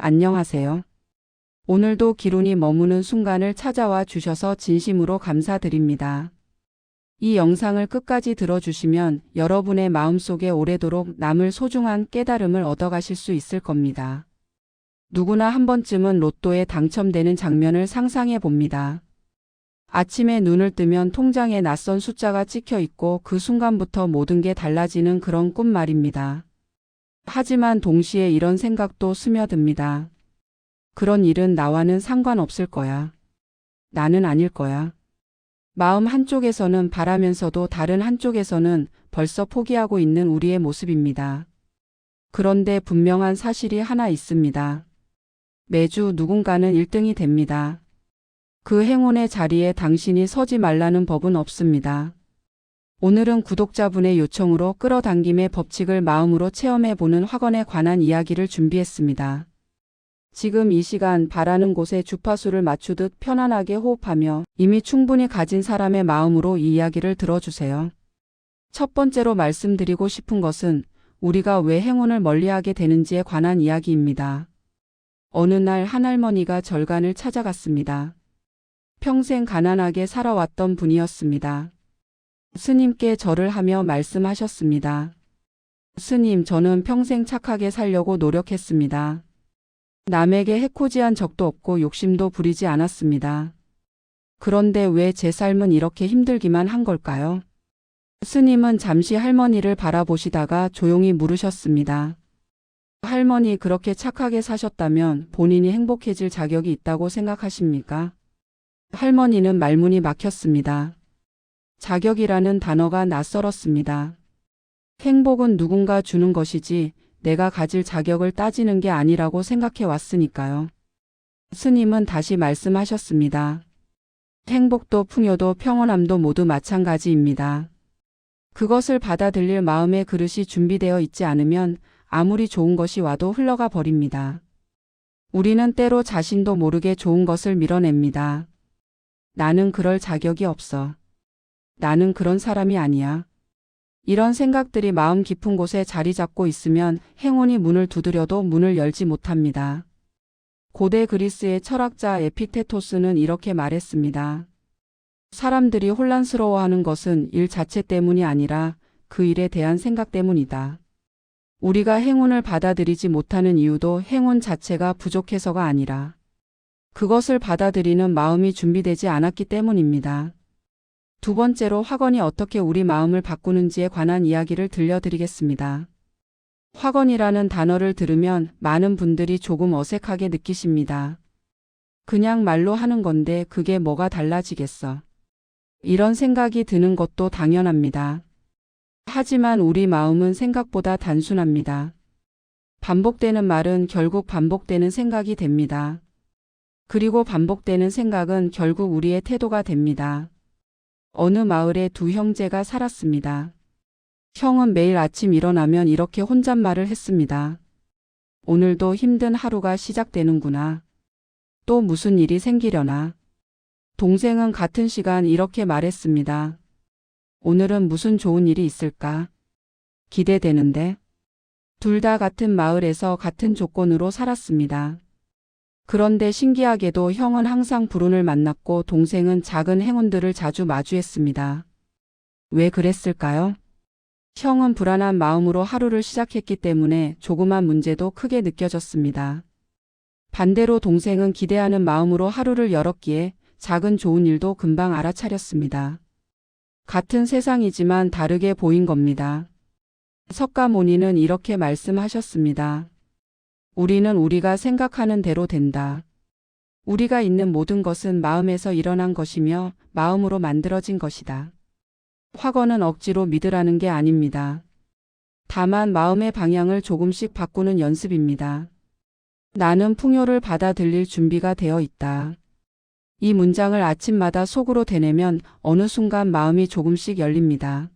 안녕하세요. 오늘도 기운이 머무는 순간을 찾아와 주셔서 진심으로 감사드립니다. 이 영상을 끝까지 들어주시면 여러분의 마음속에 오래도록 남을 소중한 깨달음을 얻어가실 수 있을 겁니다. 누구나 한 번쯤은 로또에 당첨되는 장면을 상상해 봅니다. 아침에 눈을 뜨면 통장에 낯선 숫자가 찍혀 있고 그 순간부터 모든 게 달라지는 그런 꿈 말입니다. 하지만 동시에 이런 생각도 스며듭니다. 그런 일은 나와는 상관없을 거야. 나는 아닐 거야. 마음 한쪽에서는 바라면서도 다른 한쪽에서는 벌써 포기하고 있는 우리의 모습입니다. 그런데 분명한 사실이 하나 있습니다. 매주 누군가는 1등이 됩니다. 그 행운의 자리에 당신이 서지 말라는 법은 없습니다. 오늘은 구독자분의 요청으로 끌어당김의 법칙을 마음으로 체험해보는 확언에 관한 이야기를 준비했습니다. 지금 이 시간 바라는 곳에 주파수를 맞추듯 편안하게 호흡하며 이미 충분히 가진 사람의 마음으로 이 이야기를 들어주세요. 첫 번째로 말씀드리고 싶은 것은 우리가 왜 행운을 멀리하게 되는지에 관한 이야기입니다. 어느 날 한 할머니가 절간을 찾아갔습니다. 평생 가난하게 살아왔던 분이었습니다. 스님께 절을 하며 말씀하셨습니다. 스님, 저는 평생 착하게 살려고 노력했습니다. 남에게 해코지한 적도 없고 욕심도 부리지 않았습니다. 그런데 왜 제 삶은 이렇게 힘들기만 한 걸까요? 스님은 잠시 할머니를 바라보시다가 조용히 물으셨습니다. 할머니, 그렇게 착하게 사셨다면 본인이 행복해질 자격이 있다고 생각하십니까? 할머니는 말문이 막혔습니다. 자격이라는 단어가 낯설었습니다. 행복은 누군가 주는 것이지 내가 가질 자격을 따지는 게 아니라고 생각해 왔으니까요. 스님은 다시 말씀하셨습니다. 행복도 풍요도 평온함도 모두 마찬가지입니다. 그것을 받아들일 마음의 그릇이 준비되어 있지 않으면 아무리 좋은 것이 와도 흘러가 버립니다. 우리는 때로 자신도 모르게 좋은 것을 밀어냅니다. 나는 그럴 자격이 없어. 나는 그런 사람이 아니야. 이런 생각들이 마음 깊은 곳에 자리 잡고 있으면 행운이 문을 두드려도 문을 열지 못합니다. 고대 그리스의 철학자 에피테토스는 이렇게 말했습니다. 사람들이 혼란스러워하는 것은 일 자체 때문이 아니라 그 일에 대한 생각 때문이다. 우리가 행운을 받아들이지 못하는 이유도 행운 자체가 부족해서가 아니라 그것을 받아들이는 마음이 준비되지 않았기 때문입니다. 두 번째로 확언이 어떻게 우리 마음을 바꾸는지에 관한 이야기를 들려드리겠습니다. 확언이라는 단어를 들으면 많은 분들이 조금 어색하게 느끼십니다. 그냥 말로 하는 건데 그게 뭐가 달라지겠어. 이런 생각이 드는 것도 당연합니다. 하지만 우리 마음은 생각보다 단순합니다. 반복되는 말은 결국 반복되는 생각이 됩니다. 그리고 반복되는 생각은 결국 우리의 태도가 됩니다. 어느 마을에 두 형제가 살았습니다. 형은 매일 아침 일어나면 이렇게 혼잣말을 했습니다. 오늘도 힘든 하루가 시작되는구나. 또 무슨 일이 생기려나. 동생은 같은 시간 이렇게 말했습니다. 오늘은 무슨 좋은 일이 있을까? 기대되는데. 둘 다 같은 마을에서 같은 조건으로 살았습니다. 그런데 신기하게도 형은 항상 불운을 만났고 동생은 작은 행운들을 자주 마주했습니다. 왜 그랬을까요? 형은 불안한 마음으로 하루를 시작했기 때문에 조그만 문제도 크게 느껴졌습니다. 반대로 동생은 기대하는 마음으로 하루를 열었기에 작은 좋은 일도 금방 알아차렸습니다. 같은 세상이지만 다르게 보인 겁니다. 석가모니는 이렇게 말씀하셨습니다. 우리는 우리가 생각하는 대로 된다. 우리가 있는 모든 것은 마음에서 일어난 것이며 마음으로 만들어진 것이다. 확언은 억지로 믿으라는 게 아닙니다. 다만 마음의 방향을 조금씩 바꾸는 연습입니다. 나는 풍요를 받아들일 준비가 되어 있다. 이 문장을 아침마다 속으로 되뇌면 어느 순간 마음이 조금씩 열립니다.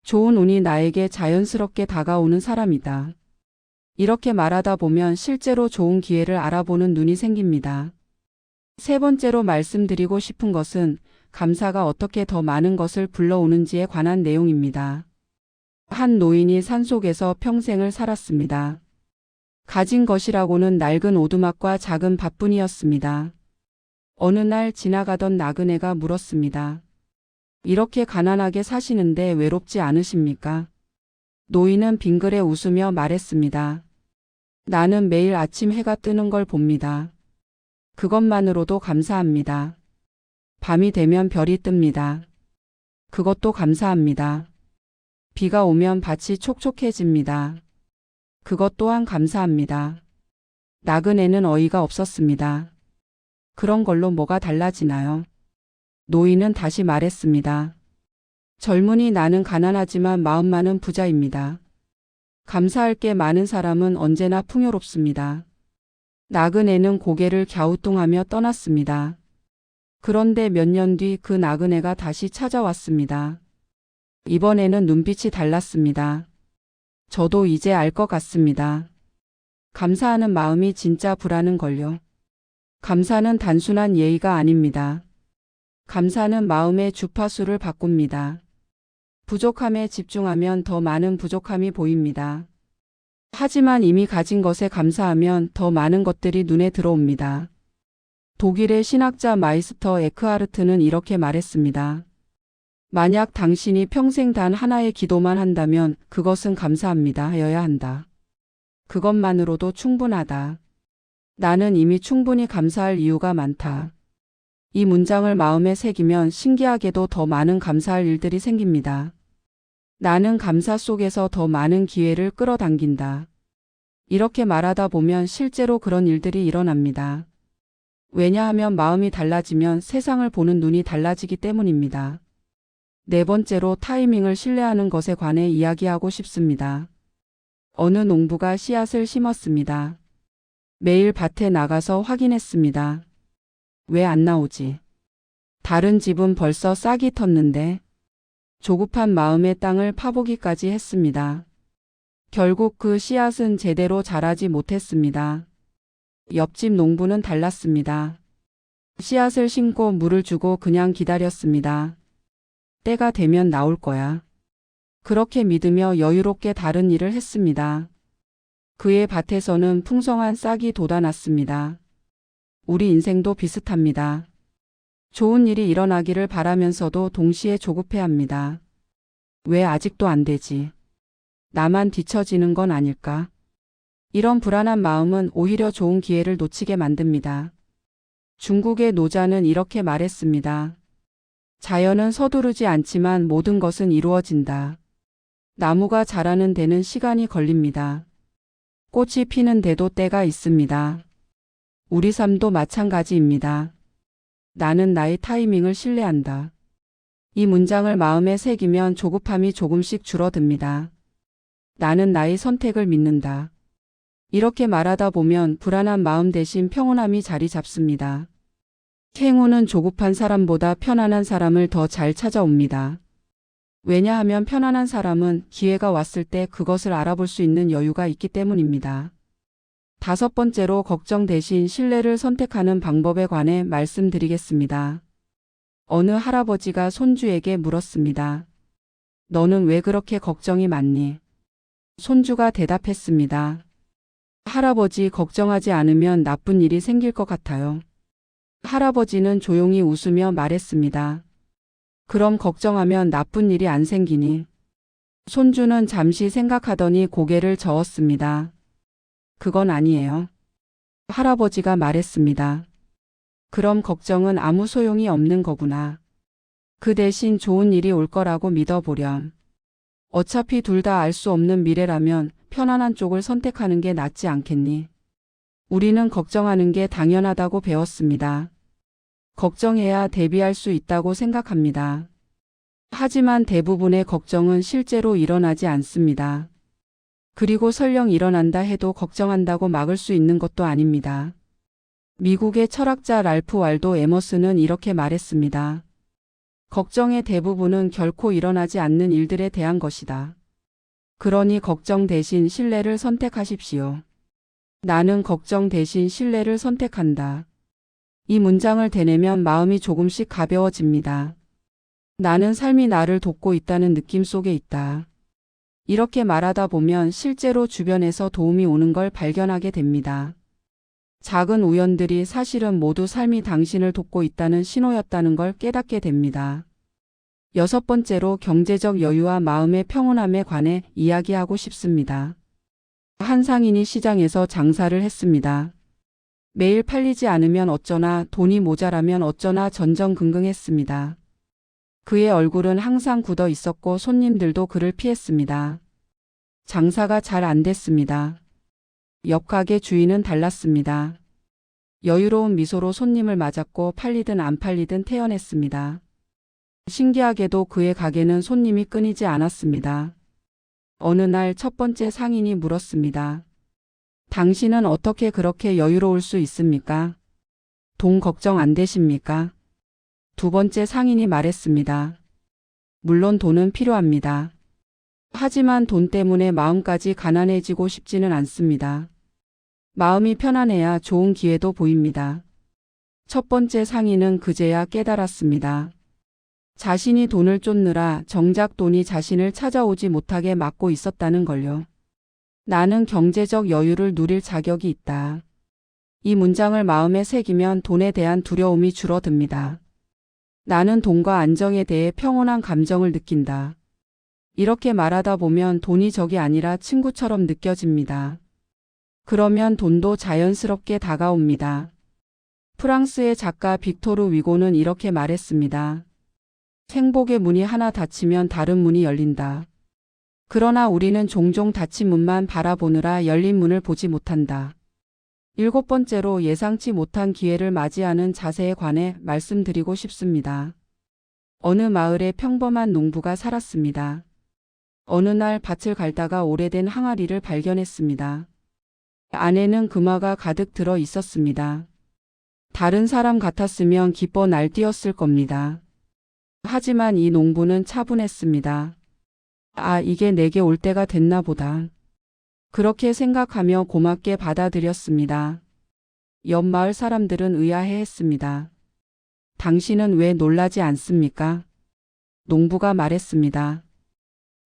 좋은 운이 나에게 자연스럽게 다가오는 사람이다. 이렇게 말하다 보면 실제로 좋은 기회를 알아보는 눈이 생깁니다. 세 번째로 말씀드리고 싶은 것은 감사가 어떻게 더 많은 것을 불러오는지에 관한 내용입니다. 한 노인이 산속에서 평생을 살았습니다. 가진 것이라고는 낡은 오두막과 작은 밭뿐이었습니다. 어느 날 지나가던 나그네가 물었습니다. 이렇게 가난하게 사시는데 외롭지 않으십니까? 노인은 빙그레 웃으며 말했습니다. 나는 매일 아침 해가 뜨는 걸 봅니다. 그것만으로도 감사합니다. 밤이 되면 별이 뜹니다. 그것도 감사합니다. 비가 오면 밭이 촉촉해집니다. 그것 또한 감사합니다. 나그네는 어이가 없었습니다. 그런 걸로 뭐가 달라지나요? 노인은 다시 말했습니다. 젊은이 나는 가난하지만 마음만은 부자입니다. 감사할 게 많은 사람은 언제나 풍요롭습니다. 나그네는 고개를 갸우뚱하며 떠났습니다. 그런데 몇 년 뒤 그 나그네가 다시 찾아왔습니다. 이번에는 눈빛이 달랐습니다. 저도 이제 알 것 같습니다. 감사하는 마음이 진짜 부라는 걸요. 감사는 단순한 예의가 아닙니다. 감사는 마음의 주파수를 바꿉니다. 부족함에 집중하면 더 많은 부족함이 보입니다. 하지만 이미 가진 것에 감사하면 더 많은 것들이 눈에 들어옵니다. 독일의 신학자 마이스터 에크하르트는 이렇게 말했습니다. 만약 당신이 평생 단 하나의 기도만 한다면 그것은 감사합니다여야 한다. 그것만으로도 충분하다. 나는 이미 충분히 감사할 이유가 많다. 이 문장을 마음에 새기면 신기하게도 더 많은 감사할 일들이 생깁니다. 나는 감사 속에서 더 많은 기회를 끌어당긴다. 이렇게 말하다 보면 실제로 그런 일들이 일어납니다. 왜냐하면 마음이 달라지면 세상을 보는 눈이 달라지기 때문입니다. 네 번째로 타이밍을 신뢰하는 것에 관해 이야기하고 싶습니다. 어느 농부가 씨앗을 심었습니다. 매일 밭에 나가서 확인했습니다. 왜 안 나오지? 다른 집은 벌써 싹이 텄는데. 조급한 마음에 땅을 파보기까지 했습니다. 결국 그 씨앗은 제대로 자라지 못했습니다. 옆집 농부는 달랐습니다. 씨앗을 심고 물을 주고 그냥 기다렸습니다. 때가 되면 나올 거야. 그렇게 믿으며 여유롭게 다른 일을 했습니다. 그의 밭에서는 풍성한 싹이 돋아났습니다. 우리 인생도 비슷합니다. 좋은 일이 일어나기를 바라면서도 동시에 조급해합니다. 왜 아직도 안 되지? 나만 뒤처지는 건 아닐까? 이런 불안한 마음은 오히려 좋은 기회를 놓치게 만듭니다. 중국의 노자는 이렇게 말했습니다. 자연은 서두르지 않지만 모든 것은 이루어진다. 나무가 자라는 데는 시간이 걸립니다. 꽃이 피는 데도 때가 있습니다. 우리 삶도 마찬가지입니다. 나는 나의 타이밍을 신뢰한다. 이 문장을 마음에 새기면 조급함이 조금씩 줄어듭니다. 나는 나의 선택을 믿는다. 이렇게 말하다 보면 불안한 마음 대신 평온함이 자리 잡습니다. 행운은 조급한 사람보다 편안한 사람을 더 잘 찾아옵니다. 왜냐하면 편안한 사람은 기회가 왔을 때 그것을 알아볼 수 있는 여유가 있기 때문입니다. 다섯 번째로 걱정 대신 신뢰를 선택하는 방법에 관해 말씀드리겠습니다. 어느 할아버지가 손주에게 물었습니다. 너는 왜 그렇게 걱정이 많니? 손주가 대답했습니다. 할아버지, 걱정하지 않으면 나쁜 일이 생길 것 같아요. 할아버지는 조용히 웃으며 말했습니다. 그럼 걱정하면 나쁜 일이 안 생기니? 손주는 잠시 생각하더니 고개를 저었습니다. 그건 아니에요. 할아버지가 말했습니다. 그럼 걱정은 아무 소용이 없는 거구나. 그 대신 좋은 일이 올 거라고 믿어보렴. 어차피 둘 다 알 수 없는 미래라면 편안한 쪽을 선택하는 게 낫지 않겠니? 우리는 걱정하는 게 당연하다고 배웠습니다. 걱정해야 대비할 수 있다고 생각합니다. 하지만 대부분의 걱정은 실제로 일어나지 않습니다. 그리고 설령 일어난다 해도 걱정한다고 막을 수 있는 것도 아닙니다. 미국의 철학자 랄프 waldo 에머슨은 이렇게 말했습니다. 걱정의 대부분은 결코 일어나지 않는 일들에 대한 것이다. 그러니 걱정 대신 신뢰를 선택하십시오. 나는 걱정 대신 신뢰를 선택한다. 이 문장을 되뇌면 마음이 조금씩 가벼워집니다. 나는 삶이 나를 돕고 있다는 느낌 속에 있다. 이렇게 말하다 보면 실제로 주변에서 도움이 오는 걸 발견하게 됩니다. 작은 우연들이 사실은 모두 삶이 당신을 돕고 있다는 신호였다는 걸 깨닫게 됩니다. 6번째로 경제적 여유와 마음의 평온함에 관해 이야기하고 싶습니다. 한 상인이 시장에서 장사를 했습니다. 매일 팔리지 않으면 어쩌나, 돈이 모자라면 어쩌나 전전긍긍했습니다. 그의 얼굴은 항상 굳어 있었고 손님들도 그를 피했습니다. 장사가 잘 안 됐습니다. 옆 가게 주인은 달랐습니다. 여유로운 미소로 손님을 맞았고 팔리든 안 팔리든 태연했습니다. 신기하게도 그의 가게는 손님이 끊이지 않았습니다. 어느 날 첫 번째 상인이 물었습니다. 당신은 어떻게 그렇게 여유로울 수 있습니까? 돈 걱정 안 되십니까? 두 번째 상인이 말했습니다. 물론 돈은 필요합니다. 하지만 돈 때문에 마음까지 가난해지고 싶지는 않습니다. 마음이 편안해야 좋은 기회도 보입니다. 첫 번째 상인은 그제야 깨달았습니다. 자신이 돈을 쫓느라 정작 돈이 자신을 찾아오지 못하게 막고 있었다는 걸요. 나는 경제적 여유를 누릴 자격이 있다. 이 문장을 마음에 새기면 돈에 대한 두려움이 줄어듭니다. 나는 돈과 안정에 대해 평온한 감정을 느낀다. 이렇게 말하다 보면 돈이 적이 아니라 친구처럼 느껴집니다. 그러면 돈도 자연스럽게 다가옵니다. 프랑스의 작가 빅토르 위고는 이렇게 말했습니다. 행복의 문이 하나 닫히면 다른 문이 열린다. 그러나 우리는 종종 닫힌 문만 바라보느라 열린 문을 보지 못한다. 7번째로 예상치 못한 기회를 맞이하는 자세에 관해 말씀드리고 싶습니다. 어느 마을에 평범한 농부가 살았습니다. 어느 날 밭을 갈다가 오래된 항아리를 발견했습니다. 안에는 금화가 가득 들어 있었습니다. 다른 사람 같았으면 기뻐 날뛰었을 겁니다. 하지만 이 농부는 차분했습니다. 아, 이게 내게 올 때가 됐나 보다. 그렇게 생각하며 고맙게 받아들였습니다. 옆 마을 사람들은 의아해했습니다. 당신은 왜 놀라지 않습니까? 농부가 말했습니다.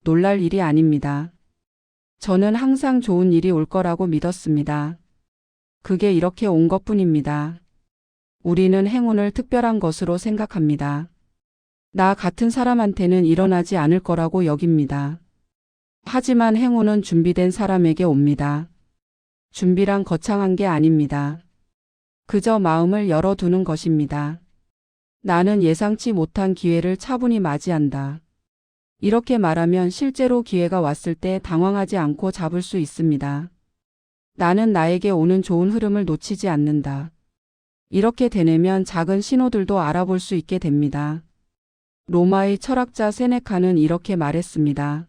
놀랄 일이 아닙니다. 저는 항상 좋은 일이 올 거라고 믿었습니다. 그게 이렇게 온 것뿐입니다. 우리는 행운을 특별한 것으로 생각합니다. 나 같은 사람한테는 일어나지 않을 거라고 여깁니다. 하지만 행운은 준비된 사람에게 옵니다. 준비란 거창한 게 아닙니다. 그저 마음을 열어두는 것입니다. 나는 예상치 못한 기회를 차분히 맞이한다. 이렇게 말하면 실제로 기회가 왔을 때 당황하지 않고 잡을 수 있습니다. 나는 나에게 오는 좋은 흐름을 놓치지 않는다. 이렇게 되뇌면 작은 신호들도 알아볼 수 있게 됩니다. 로마의 철학자 세네카는 이렇게 말했습니다.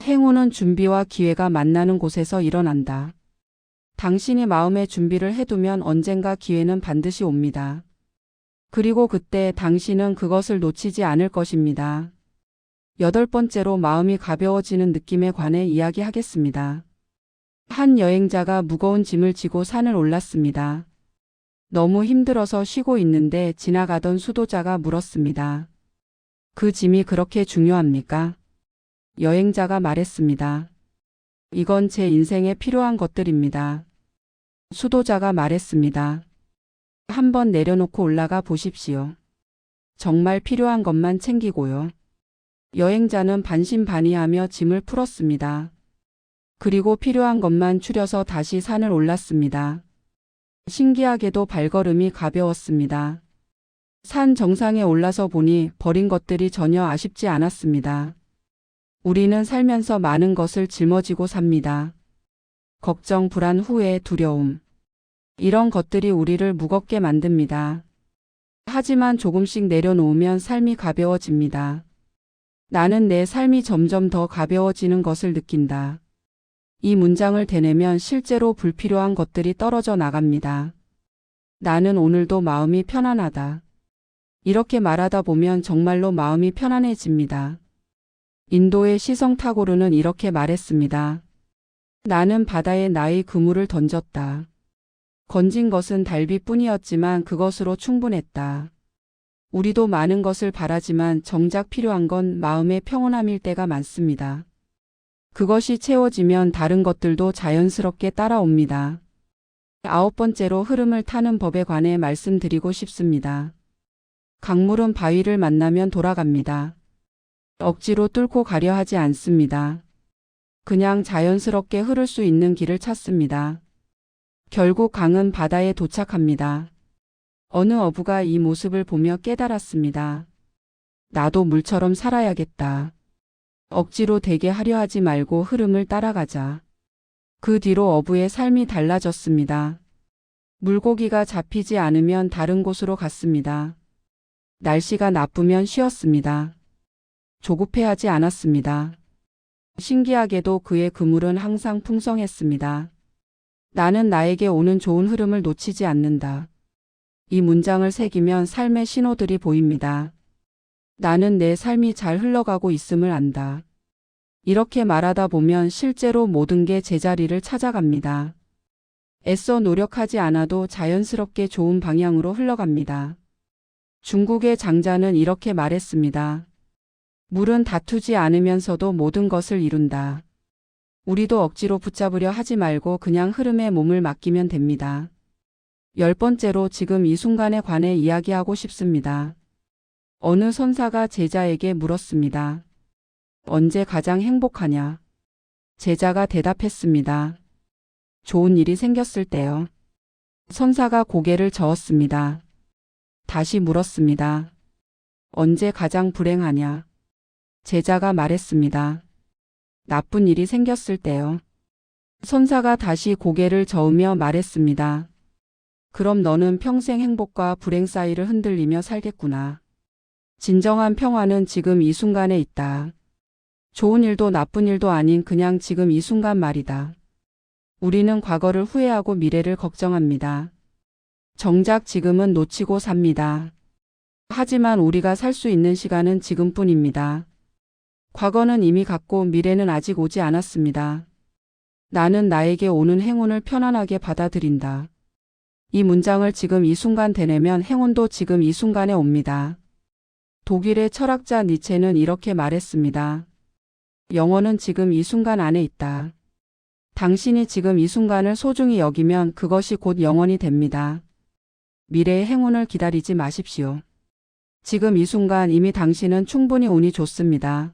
행운은 준비와 기회가 만나는 곳에서 일어난다. 당신이 마음의 준비를 해두면 언젠가 기회는 반드시 옵니다. 그리고 그때 당신은 그것을 놓치지 않을 것입니다. 8번째로 마음이 가벼워지는 느낌에 관해 이야기하겠습니다. 한 여행자가 무거운 짐을 지고 산을 올랐습니다. 너무 힘들어서 쉬고 있는데 지나가던 수도자가 물었습니다. 그 짐이 그렇게 중요합니까? 여행자가 말했습니다. 이건 제 인생에 필요한 것들입니다. 수도자가 말했습니다. 한번 내려놓고 올라가 보십시오. 정말 필요한 것만 챙기고요. 여행자는 반신반의하며 짐을 풀었습니다. 그리고 필요한 것만 추려서 다시 산을 올랐습니다. 신기하게도 발걸음이 가벼웠습니다. 산 정상에 올라서 보니 버린 것들이 전혀 아쉽지 않았습니다. 우리는 살면서 많은 것을 짊어지고 삽니다. 걱정, 불안, 후회, 두려움. 이런 것들이 우리를 무겁게 만듭니다. 하지만 조금씩 내려놓으면 삶이 가벼워집니다. 나는 내 삶이 점점 더 가벼워지는 것을 느낀다. 이 문장을 되뇌면 실제로 불필요한 것들이 떨어져 나갑니다. 나는 오늘도 마음이 편안하다. 이렇게 말하다 보면 정말로 마음이 편안해집니다. 인도의 시성 타고르는 이렇게 말했습니다. 나는 바다에 나의 그물을 던졌다. 건진 것은 달비뿐이었지만 그것으로 충분했다. 우리도 많은 것을 바라지만 정작 필요한 건 마음의 평온함일 때가 많습니다. 그것이 채워지면 다른 것들도 자연스럽게 따라옵니다. 9번째로 흐름을 타는 법에 관해 말씀드리고 싶습니다. 강물은 바위를 만나면 돌아갑니다. 억지로 뚫고 가려 하지 않습니다. 그냥 자연스럽게 흐를 수 있는 길을 찾습니다. 결국 강은 바다에 도착합니다. 어느 어부가 이 모습을 보며 깨달았습니다. 나도 물처럼 살아야겠다. 억지로 되게 하려 하지 말고 흐름을 따라가자. 그 뒤로 어부의 삶이 달라졌습니다. 물고기가 잡히지 않으면 다른 곳으로 갔습니다. 날씨가 나쁘면 쉬었습니다. 조급해하지 않았습니다. 신기하게도 그의 그물은 항상 풍성했습니다. 나는 나에게 오는 좋은 흐름을 놓치지 않는다. 이 문장을 새기면 삶의 신호들이 보입니다. 나는 내 삶이 잘 흘러가고 있음을 안다. 이렇게 말하다 보면 실제로 모든 게 제자리를 찾아갑니다. 애써 노력하지 않아도 자연스럽게 좋은 방향으로 흘러갑니다. 중국의 장자는 이렇게 말했습니다. 물은 다투지 않으면서도 모든 것을 이룬다. 우리도 억지로 붙잡으려 하지 말고 그냥 흐름에 몸을 맡기면 됩니다. 10번째로 지금 이 순간에 관해 이야기하고 싶습니다. 어느 선사가 제자에게 물었습니다. 언제 가장 행복하냐? 제자가 대답했습니다. 좋은 일이 생겼을 때요. 선사가 고개를 저었습니다. 다시 물었습니다. 언제 가장 불행하냐? 제자가 말했습니다. 나쁜 일이 생겼을 때요. 선사가 다시 고개를 저으며 말했습니다. 그럼 너는 평생 행복과 불행 사이를 흔들리며 살겠구나. 진정한 평화는 지금 이 순간에 있다. 좋은 일도 나쁜 일도 아닌 그냥 지금 이 순간 말이다. 우리는 과거를 후회하고 미래를 걱정합니다. 정작 지금은 놓치고 삽니다. 하지만 우리가 살 수 있는 시간은 지금뿐입니다. 과거는 이미 갔고 미래는 아직 오지 않았습니다. 나는 나에게 오는 행운을 편안하게 받아들인다. 이 문장을 지금 이 순간 되뇌면 행운도 지금 이 순간에 옵니다. 독일의 철학자 니체는 이렇게 말했습니다. 영원은 지금 이 순간 안에 있다. 당신이 지금 이 순간을 소중히 여기면 그것이 곧 영원이 됩니다. 미래의 행운을 기다리지 마십시오. 지금 이 순간 이미 당신은 충분히 운이 좋습니다.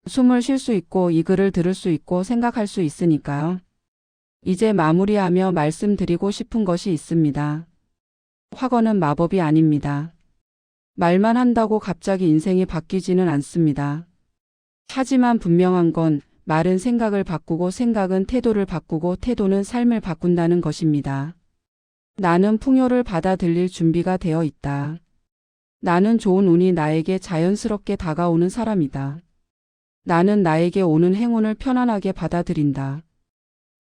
숨을 쉴 수 있고 이 글을 들을 수 있고 생각할 수 있으니까요. 이제 마무리하며 말씀드리고 싶은 것이 있습니다. 확언은 마법이 아닙니다. 말만 한다고 갑자기 인생이 바뀌지는 않습니다. 하지만 분명한 건 말은 생각을 바꾸고 생각은 태도를 바꾸고 태도는 삶을 바꾼다는 것입니다. 나는 풍요를 받아들일 준비가 되어 있다. 나는 좋은 운이 나에게 자연스럽게 다가오는 사람이다. 나는 나에게 오는 행운을 편안하게 받아들인다.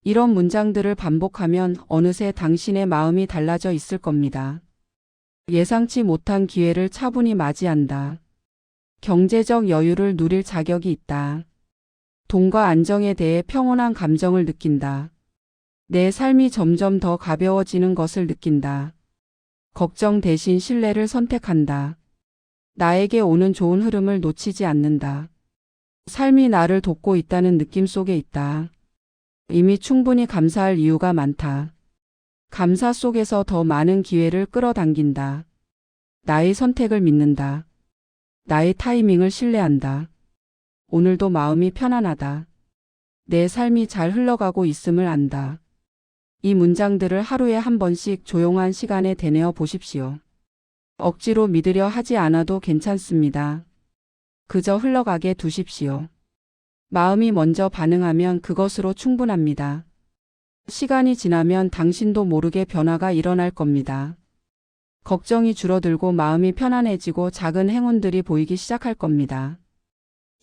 이런 문장들을 반복하면 어느새 당신의 마음이 달라져 있을 겁니다. 예상치 못한 기회를 차분히 맞이한다. 경제적 여유를 누릴 자격이 있다. 돈과 안정에 대해 평온한 감정을 느낀다. 내 삶이 점점 더 가벼워지는 것을 느낀다. 걱정 대신 신뢰를 선택한다. 나에게 오는 좋은 흐름을 놓치지 않는다. 삶이 나를 돕고 있다는 느낌 속에 있다. 이미 충분히 감사할 이유가 많다. 감사 속에서 더 많은 기회를 끌어당긴다. 나의 선택을 믿는다. 나의 타이밍을 신뢰한다. 오늘도 마음이 편안하다. 내 삶이 잘 흘러가고 있음을 안다. 이 문장들을 하루에 한 번씩 조용한 시간에 되뇌어 보십시오. 억지로 믿으려 하지 않아도 괜찮습니다. 그저 흘러가게 두십시오. 마음이 먼저 반응하면 그것으로 충분합니다. 시간이 지나면 당신도 모르게 변화가 일어날 겁니다. 걱정이 줄어들고 마음이 편안해지고 작은 행운들이 보이기 시작할 겁니다.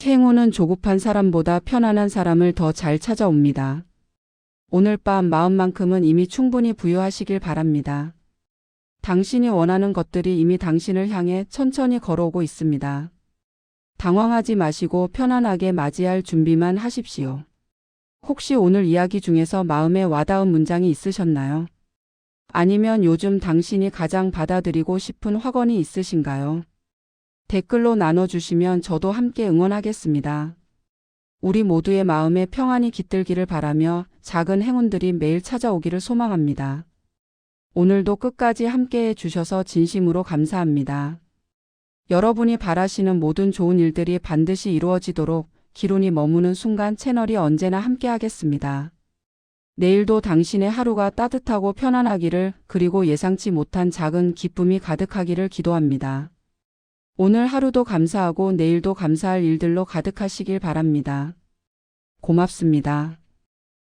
행운은 조급한 사람보다 편안한 사람을 더 잘 찾아옵니다. 오늘 밤 마음만큼은 이미 충분히 부유하시길 바랍니다. 당신이 원하는 것들이 이미 당신을 향해 천천히 걸어오고 있습니다. 당황하지 마시고 편안하게 맞이할 준비만 하십시오. 혹시 오늘 이야기 중에서 마음에 와닿은 문장이 있으셨나요? 아니면 요즘 당신이 가장 받아들이고 싶은 확언이 있으신가요? 댓글로 나눠주시면 저도 함께 응원하겠습니다. 우리 모두의 마음에 평안이 깃들기를 바라며 작은 행운들이 매일 찾아오기를 소망합니다. 오늘도 끝까지 함께해 주셔서 진심으로 감사합니다. 여러분이 바라시는 모든 좋은 일들이 반드시 이루어지도록 기룬이 머무는 순간 채널이 언제나 함께하겠습니다. 내일도 당신의 하루가 따뜻하고 편안하기를, 그리고 예상치 못한 작은 기쁨이 가득하기를 기도합니다. 오늘 하루도 감사하고 내일도 감사할 일들로 가득하시길 바랍니다. 고맙습니다.